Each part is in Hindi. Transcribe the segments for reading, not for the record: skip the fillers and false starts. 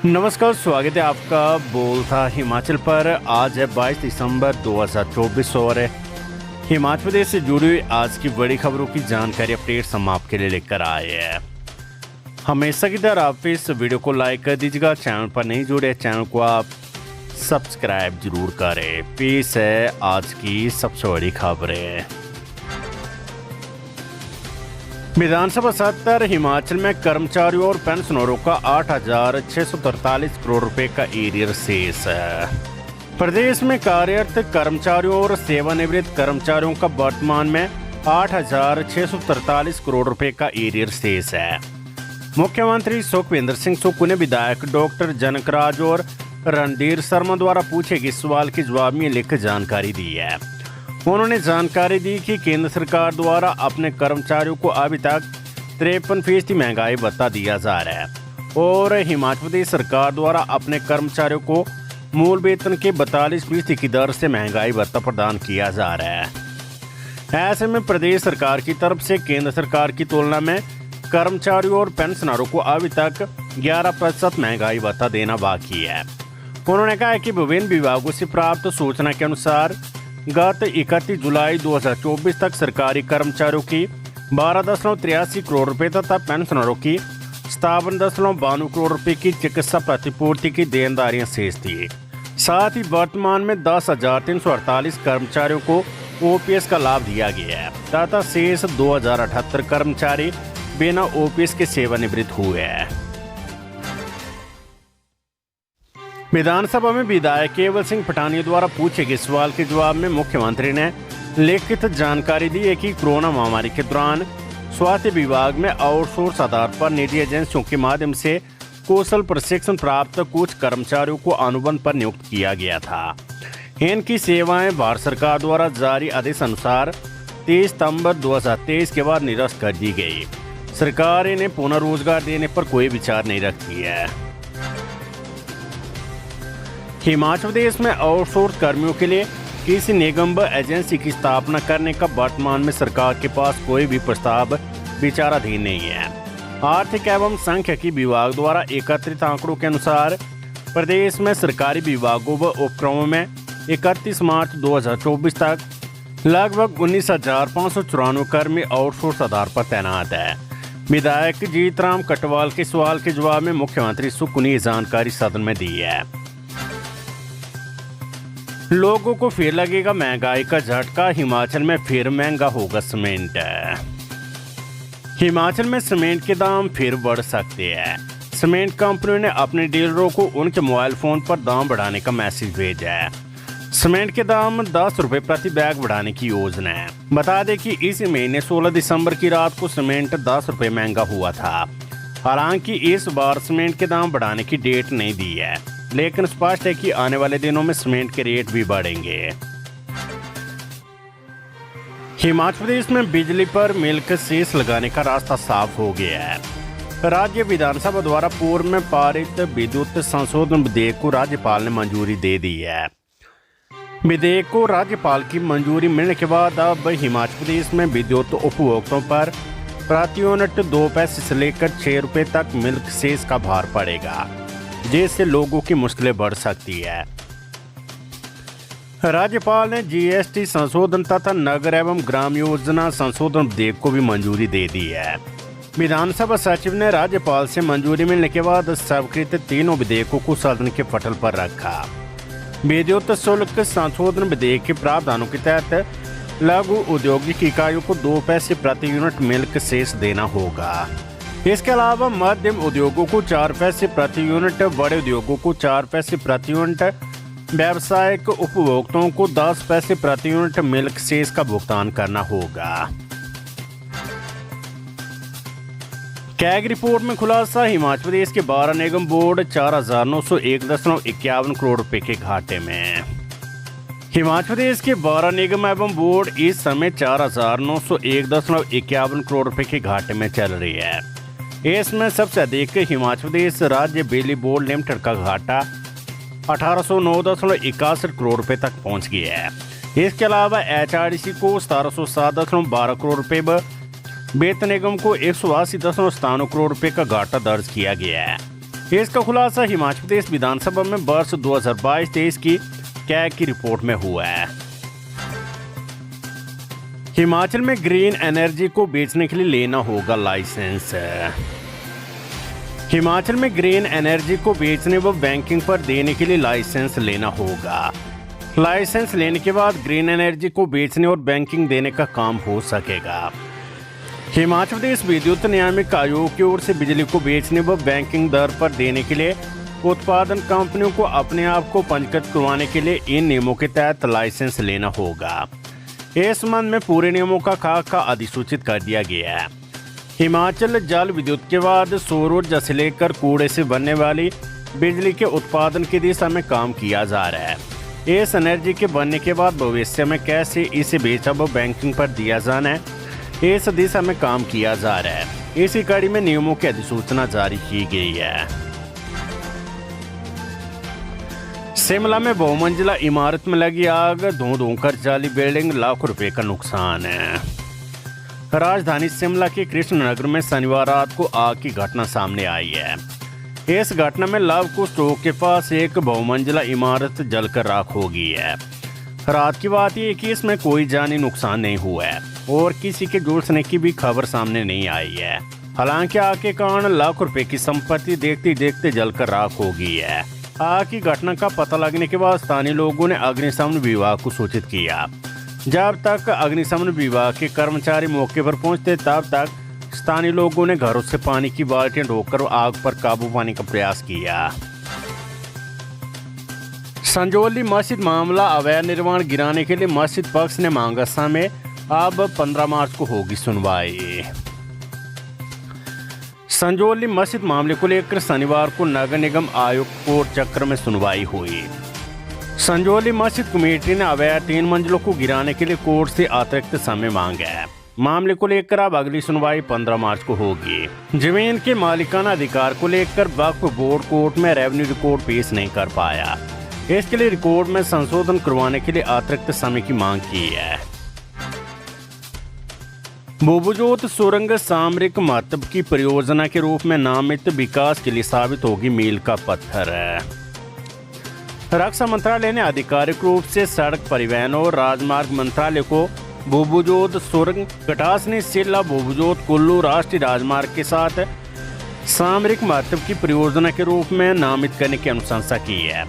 नमस्कार, स्वागत है आपका बोलता हिमाचल पर। आज है 22 दिसंबर 2024 और हिमाचल प्रदेश से जुड़ी हुई आज की बड़ी खबरों की जानकारी अपडेट्स हम आपके लिए लेकर आए हैं। हमेशा की तरह आप इस वीडियो को लाइक कर दीजिएगा। चैनल पर नहीं जुड़े चैनल को आप सब्सक्राइब जरूर करें। पेश है आज की सबसे बड़ी खबरें। विधानसभा सत्र हिमाचल में कर्मचारियों और पेंशनरों का 8,643 करोड़ रुपए का एरियर शेष है। प्रदेश में कार्यरत कर्मचारियों और सेवानिवृत्त कर्मचारियों का वर्तमान में 8,643 करोड़ रुपए का एरियर शेष है। मुख्यमंत्री सुखविंदर सिंह सुक्खू ने विधायक डॉक्टर जनकराज और रणधीर शर्मा द्वारा पूछे गए सवाल के जवाब में लिखकर जानकारी दी है। उन्होंने जानकारी दी कि केंद्र सरकार द्वारा अपने कर्मचारियों को अभी तक 53% महंगाई भत्ता दिया जा रहा है और हिमाचल प्रदेश सरकार द्वारा अपने कर्मचारियों को मूल वेतन के 42% की दर से महंगाई भत्ता प्रदान किया जा रहा है। ऐसे में प्रदेश सरकार की तरफ से केंद्र सरकार की तुलना में कर्मचारियों और पेंशनरों को अभी तक 11% महंगाई भत्ता देना बाकी है। उन्होंने कहा कि विभिन्न विभागों से प्राप्त सूचना के अनुसार गत 31 जुलाई 2024 तक सरकारी कर्मचारियों की 12.83 करोड़ रुपए तथा पेंशनरों की 57.92 करोड़ रुपए की चिकित्सा प्रतिपूर्ति की देनदारियां शेष थी। साथ ही वर्तमान में 10,348 कर्मचारियों को ओपीएस का लाभ दिया गया है तथा शेष 2,078 कर्मचारी बिना ओपीएस के सेवानिवृत्त हुए हैं। विधानसभा में विधायक केवल सिंह पठानिया द्वारा पूछे गए सवाल के जवाब में मुख्यमंत्री ने लिखित जानकारी दी है कि कोरोना महामारी के दौरान स्वास्थ्य विभाग में आउटसोर्स आधार पर निजी एजेंसियों के माध्यम से कौशल प्रशिक्षण प्राप्त कुछ कर्मचारियों को अनुबंध पर नियुक्त किया गया था। इनकी सेवाएं भारत सरकार द्वारा जारी आदेश अनुसार 23 सितंबर 2023 के बाद निरस्त कर दी गई। सरकार इन्हें पुनः रोजगार देने पर कोई विचार नहीं रखती है। हिमाचल प्रदेश में आउटसोर्स कर्मियों के लिए किसी निगम व एजेंसी की स्थापना करने का वर्तमान में सरकार के पास कोई भी प्रस्ताव विचाराधीन नहीं है। आर्थिक एवं सांख्यिकी विभाग द्वारा एकत्रित आंकड़ों के अनुसार प्रदेश में सरकारी विभागों व उपक्रमों में 31 मार्च 2024 तक लगभग 19,594 कर्मी आउटसोर्स आधार पर तैनात है। विधायक जीतराम कटवाल के सवाल के जवाब में मुख्यमंत्री सुक्खू ने जानकारी सदन में दी है। लोगों को फिर लगेगा महंगाई का झटका, हिमाचल में फिर महंगा होगा सीमेंट। हिमाचल में सीमेंट के दाम फिर बढ़ सकते हैं। सीमेंट कंपनियों ने अपने डीलरों को उनके मोबाइल फोन पर दाम बढ़ाने का मैसेज भेजा है। सीमेंट के दाम 10 रुपए प्रति बैग बढ़ाने की योजना है। बता दें कि इस महीने 16 दिसंबर की रात को सीमेंट 10 रुपए महंगा हुआ था। हालांकि इस बार सीमेंट के दाम बढ़ाने की डेट नहीं दी है, लेकिन स्पष्ट है कि आने वाले दिनों में सीमेंट के रेट भी बढ़ेंगे। हिमाचल प्रदेश में बिजली पर मिल्क सेस लगाने का रास्ता साफ हो गया है। राज्य विधानसभा द्वारा पूर्व में पारित विद्युत संशोधन विधेयक को राज्यपाल ने मंजूरी दे दी है। विधेयक को राज्यपाल की मंजूरी मिलने के बाद अब हिमाचल प्रदेश में विद्युत उपभोक्ताओं पर प्रति यूनिट 2 पैसे से लेकर 6 रुपए तक मिल्क सेस का भार पड़ेगा, जिससे लोगों की मुश्किलें बढ़ सकती है। राज्यपाल ने जीएसटी संशोधन तथा नगर एवं ग्राम योजना संशोधन विधेयक को भी मंजूरी दे दी है। विधानसभा सचिव ने राज्यपाल से मंजूरी मिलने के बाद स्वीकृत तीनों विधेयकों को सदन के पटल पर रखा। विद्युत शुल्क संशोधन विधेयक के प्रावधानों के तहत लघु औद्योगिक इकाइयों को 2 पैसे प्रति यूनिट मिल्क सेस देना होगा। इसके अलावा मध्यम उद्योगों को 4 पैसे प्रति यूनिट, बड़े उद्योगों को 4 पैसे प्रति यूनिट, व्यावसायिक उपभोक्ताओं को 10 पैसे प्रति यूनिट मिल्क सेस का भुगतान करना होगा। कैग रिपोर्ट में खुलासा, हिमाचल प्रदेश के 12 निगम बोर्ड 4,901.51 करोड़ रुपए के घाटे में। हिमाचल प्रदेश के 12 निगम एवं बोर्ड इस समय 4,901.51 करोड़ रुपए के घाटे में चल रही है। इसमें सबसे अधिक हिमाचल प्रदेश राज्य बिजली बोर्ड लिमिटेड का घाटा 1809.61 करोड़ रुपए तक पहुंच गया है। इसके अलावा एचआरडीसी को 1707.12 करोड़ रुपए व वेतन निगम को 180.97 करोड़ रुपए का घाटा दर्ज किया गया है। इसका खुलासा हिमाचल प्रदेश विधानसभा में वर्ष 2022-23 की कैग की रिपोर्ट में हुआ है। हिमाचल में ग्रीन एनर्जी को बेचने के लिए लेना होगा लाइसेंस। हिमाचल में ग्रीन एनर्जी को बेचने व बैंकिंग पर देने के लिए लाइसेंस लेना होगा। लाइसेंस लेने के बाद ग्रीन एनर्जी को बेचने और बैंकिंग देने का काम हो सकेगा। हिमाचल प्रदेश विद्युत नियामक आयोग की ओर से बिजली को बेचने व बैंकिंग दर पर देने के लिए उत्पादन कंपनियों को अपने आप को पंजीकृत करवाने के लिए इन नियमों के तहत लाइसेंस लेना होगा। इस संबंध में पूरे नियमों का खाका अधिसूचित कर दिया गया है। हिमाचल जल विद्युत के बाद सौर ऊर्जा से लेकर कूड़े से बनने वाली बिजली के उत्पादन की दिशा में काम किया जा रहा है। इस एनर्जी के बनने के बाद भविष्य में कैसे इसे बेचा व बैंकिंग पर दिया जाना है, इस दिशा में काम किया जा रहा है। इसी कड़ी में नियमों की अधिसूचना जारी की गई है। शिमला में बहुमंजिला इमारत में लगी आग, धुआं कर जाली बिल्डिंग, लाखों रुपए का नुकसान है। राजधानी शिमला के कृष्णनगर में शनिवार रात को आग की घटना सामने आई है। इस घटना में लवकुश चौक के पास एक बहुमंजिला इमारत जलकर राख हो गई है। रात की बात यह कि इसमें कोई जानी नुकसान नहीं हुआ है और किसी के झुलसने की भी खबर सामने नहीं आई है। हालांकि आग के कारण लाखों रुपए की संपत्ति देखते देखते जलकर राख हो गई है। आग की घटना का पता लगने के बाद स्थानीय लोगों ने अग्निशमन विभाग को सूचित किया। जब तक अग्निशमन विभाग के कर्मचारी मौके पर पहुंचते तब तक स्थानीय लोगों ने घरों से पानी की बाल्टियां ढोकर आग पर काबू पाने का प्रयास किया। संजौली मस्जिद मामला, अवैध निर्माण गिराने के लिए मस्जिद पक्ष ने मांगा समय। अब 15 मार्च को होगी सुनवाई। संजौली मस्जिद मामले को लेकर शनिवार को नगर निगम आयुक्त कोर्ट चक्र में सुनवाई हुई। संजौली मस्जिद कमेटी ने अवैध 3 मंजिलों को गिराने के लिए कोर्ट से अतिरिक्त समय मांगा है। मामले को लेकर अब अगली सुनवाई 15 मार्च को होगी। जमीन के मालिकाना अधिकार को लेकर वक्फ बोर्ड कोर्ट में रेवेन्यू रिकॉर्ड पेश नहीं कर पाया। इसके लिए रिकॉर्ड में संशोधन करवाने के लिए अतिरिक्त समय की मांग की है। बोबोजोत सुरंग सामरिक महत्व की परियोजना के रूप में नामित विकास के लिए साबित होगी मील का पत्थर। रक्षा मंत्रालय ने आधिकारिक रूप से सड़क परिवहन और राजमार्ग मंत्रालय को बोबोजोत सुरंग कटासनी सिल्ला बोबोजोत कुल्लू राष्ट्रीय राजमार्ग के साथ सामरिक महत्व की परियोजना के रूप में नामित करने की अनुशंसा की है।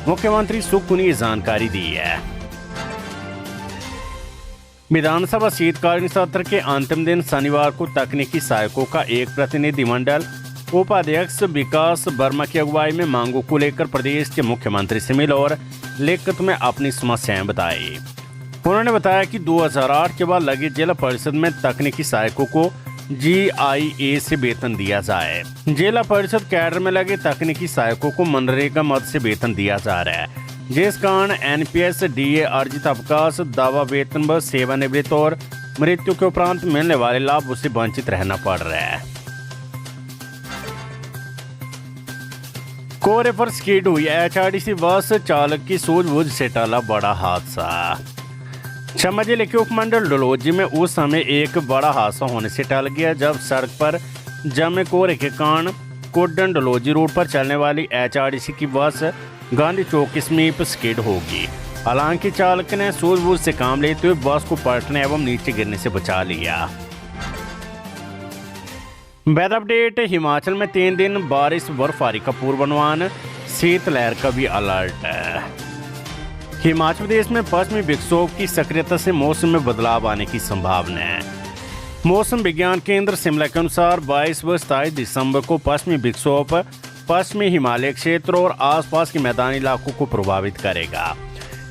मुख्यमंत्री सुक्खू ने जानकारी दी है। विधानसभा शीतकालीन सत्र के अंतिम दिन शनिवार को तकनीकी सहायकों का एक प्रतिनिधिमंडल उपाध्यक्ष विकास वर्मा की अगुवाई में मांगों को लेकर प्रदेश के मुख्यमंत्री से मिला और लिखित में अपनी समस्याएं बताई। उन्होंने बताया कि 2008 के बाद लगे जिला परिषद में तकनीकी सहायकों को GIA से वेतन दिया जाए। जिला परिषद कैडर में लगे तकनीकी सहायकों को मनरेगा मद से वेतन दिया जा रहा है, जिस कारण NPS, DA, अर्जित अवकाश, दावा वेतन व सेवानिवृत्त और मृत्यु के उपरांत मिलने वाले लाभ से वंचित रहना पड़ रहा है। कोहरे पर स्किड हुई HRTC बस, चालक की सूझबूझ से टला बड़ा हादसा। चंबा जिले के उपमंडल डलहौजी में उस समय एक बड़ा हादसा होने से टल गया जब सड़क पर जमे कोहरे के कारण कोड्डन डलहौजी रोड पर चलने वाली HRTC की बस गांधी चौक के समीप स्किड होगी। हालांकि चालक ने सूझबूझ से काम लेते हुए बस को पलटने एवं नीचे गिरने से बचा लिया। वेदर अपडेट, हिमाचल में 3 दिन बारिश बर्फबारी का पूर्वानुमान, शीतलहर का भी अलर्ट। हिमाचल प्रदेश में पश्चिमी विक्षोभ की सक्रियता से मौसम में बदलाव आने की संभावना है। मौसम विज्ञान केंद्र शिमला के अनुसार 22 व 27 दिसंबर को पश्चिमी विक्षोभ पश्चिमी हिमालय क्षेत्र और आसपास के मैदानी इलाकों को प्रभावित करेगा।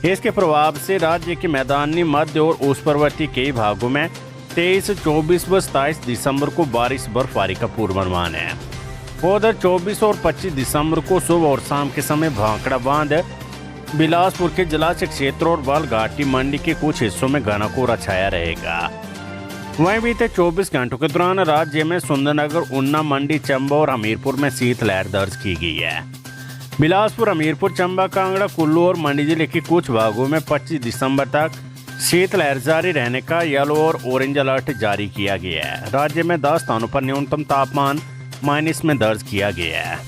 इसके प्रभाव से राज्य के मैदानी, मध्य और ऊर्ध्ववर्ती कई भागों में 23, 24 व 27 दिसंबर को बारिश बर्फबारी का पूर्वानुमान है। उधर 24 और 25 दिसंबर को सुबह और शाम के समय भांकड़ा बांध, बिलासपुर के जलाशय क्षेत्र और बाल घाटी मंडी के कुछ हिस्सों में घना कोहरा छाया रहेगा। वहीं बीते 24 घंटों के दौरान राज्य में सुंदरनगर, ऊना, मंडी, चंबा और हमीरपुर में शीतलहर दर्ज की गई है। बिलासपुर, हमीरपुर, चंबा, कांगड़ा, कुल्लू और मंडी जिले के कुछ भागों में 25 दिसंबर तक शीतलहर जारी रहने का येलो और ऑरेंज अलर्ट जारी किया गया है। राज्य में 10 स्थानों पर न्यूनतम तापमान माइनस में दर्ज किया गया है।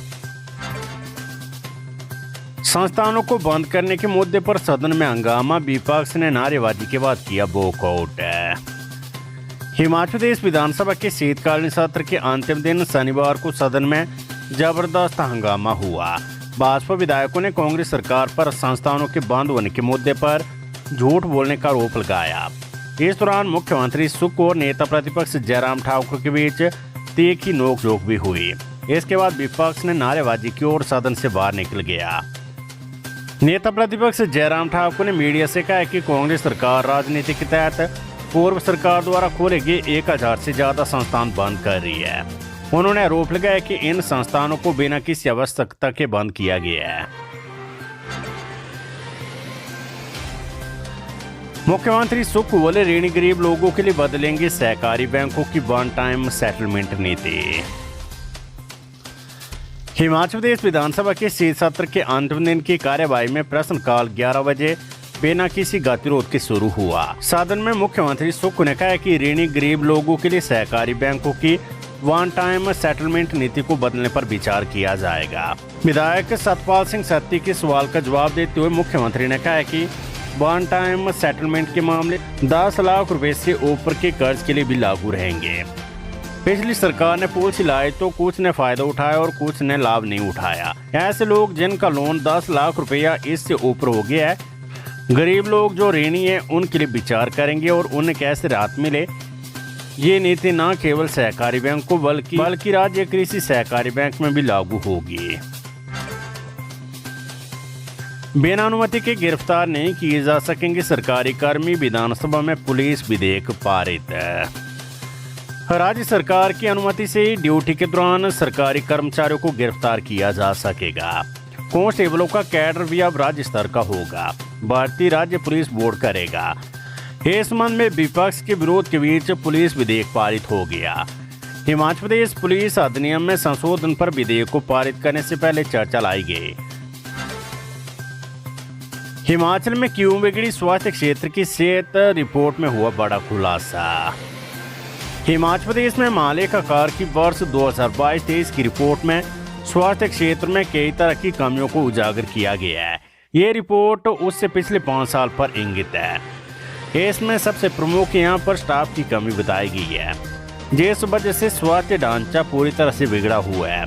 संस्थानों को बंद करने के मुद्दे पर सदन में हंगामा, विपक्ष ने नारेबाजी के बाद किया वॉकआउट। हिमाचल प्रदेश विधानसभा के शीतकालीन सत्र के अंतिम दिन शनिवार को सदन में जबरदस्त हंगामा हुआ। भाजपा विधायकों ने कांग्रेस सरकार पर संस्थानों के बंद होने के मुद्दे पर झूठ बोलने का आरोप लगाया। इस दौरान मुख्यमंत्री सुख और नेता प्रतिपक्ष जयराम ठाकुर के बीच तीखी नोकझोंक भी हुई। इसके बाद विपक्ष ने नारेबाजी की और सदन से बाहर निकल गया। नेता प्रतिपक्ष जयराम ठाकुर ने मीडिया से कहा कि कांग्रेस सरकार राजनीति के तहत पूर्व सरकार द्वारा खोले गए 1000 से ज्यादा संस्थान बंद कर रही है। उन्होंने आरोप लगाया कि इन संस्थानों को बिना किसी आवश्यकता के बंद किया गया है। मुख्यमंत्री सुख बोले, ऋणी गरीब लोगों के लिए बदलेंगे सहकारी बैंकों की वन टाइम सेटलमेंट नीति। हिमाचल प्रदेश विधानसभा के शीत सत्र के अंतिम दिन की कार्यवाही में प्रश्नकाल 11 बजे बिना किसी गतिरोध के शुरू हुआ। सदन में मुख्यमंत्री सुख ने कहा कि ऋणी गरीब लोगों के लिए सहकारी बैंकों की वन टाइम सेटलमेंट नीति को बदलने पर विचार किया जाएगा। विधायक सतपाल सिंह सत्ती के सवाल का जवाब देते हुए मुख्यमंत्री ने कहा कि वन टाइम सेटलमेंट के मामले 10 लाख रुपए से ऊपर के कर्ज के लिए भी लागू रहेंगे। पिछली सरकार ने पॉलिसी लाई तो कुछ ने फायदा उठाया और कुछ ने लाभ नहीं उठाया। ऐसे लोग जिनका लोन 10 लाख रुपया इससे ऊपर हो गया है, गरीब लोग जो ऋणी हैं, उनके लिए विचार करेंगे और उन्हें कैसे राहत मिले। ये नीति न केवल सहकारी बैंक को बल्कि राज्य कृषि सहकारी बैंक में भी लागू होगी। बिना अनुमति के गिरफ्तार नहीं किए जा सकेंगे सरकारी कर्मी, विधानसभा में पुलिस विधेयक पारित। राज्य सरकार की अनुमति से ही ड्यूटी के दौरान सरकारी कर्मचारियों को गिरफ्तार किया जा सकेगा। कांस्टेबलों का कैडर भी अब राज्य स्तर का होगा। भारतीय राज्य पुलिस बोर्ड करेगा। इस संबंध में विपक्ष के विरोध के बीच पुलिस विधेयक पारित हो गया। हिमाचल प्रदेश पुलिस अधिनियम में संशोधन पर विधेयक को पारित करने से पहले चर्चा लाई गई। हिमाचल में क्यों बिगड़ी स्वास्थ्य क्षेत्र की सेहत, रिपोर्ट में हुआ बड़ा खुलासा। हिमाचल प्रदेश में महालेखाकार की वर्ष 2022-23 की रिपोर्ट में स्वास्थ्य क्षेत्र में कई तरह की कमियों को उजागर किया गया है। ये रिपोर्ट उससे पिछले 5 साल पर इंगित है। इसमें सबसे प्रमुख यहाँ पर स्टाफ की कमी बताई गई है, जिस वजह से स्वास्थ्य ढांचा पूरी तरह से बिगड़ा हुआ है।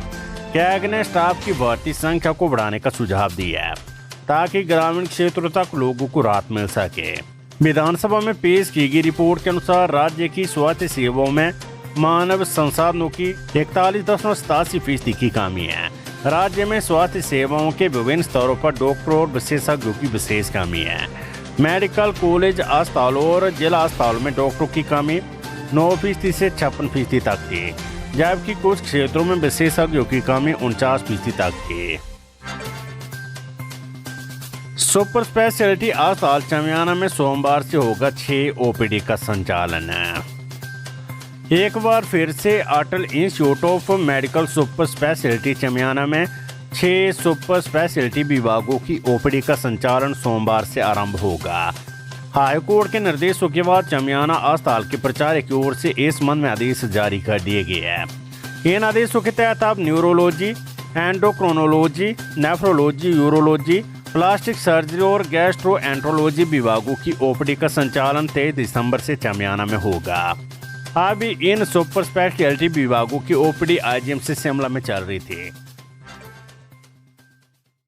कैग ने स्टाफ की भर्ती संख्या को बढ़ाने का सुझाव दिया है ताकि ग्रामीण क्षेत्रों तक लोगों को राहत मिल सके। विधानसभा में पेश की गई रिपोर्ट के अनुसार राज्य की स्वास्थ्य सेवाओं में मानव संसाधनों की 41.87% की कमी है। राज्य में स्वास्थ्य सेवाओं के विभिन्न स्तरों पर डॉक्टरों और विशेषज्ञों की विशेष कमी है। मेडिकल कॉलेज अस्पतालों और जिला अस्पतालों में डॉक्टरों की कमी 9% से 56% तक थी, जबकि कुछ क्षेत्रों में विशेषज्ञों की कमी 49% तक थी। सुपर स्पेशलिटी अस्पताल चमियाना में सोमवार से होगा 6 ओपीडी का संचालन। एक बार फिर से Atal institute of medical super speciality Chamiyana में 6 सुपर स्पेशलिटी विभागों की ओपीडी का संचालन सोमवार से आरंभ होगा। हाईकोर्ट के निर्देशों के बाद चमियाना अस्पताल के प्रचार्य की ओर से इस संबंध में आदेश जारी कर दिए गए हैं। इन आदेशों के तहत अब neurology, endocrinology, nephrology, urology, plastic surgery और गैस्ट्रोएंट्रोलॉजी विभागों की ओपीडी का संचालन 23 दिसंबर से चमियाना में होगा। अभी इन सुपर स्पेशलिटी विभागों की ओपीडी आईजीएमसी शिमला में चल रही थी।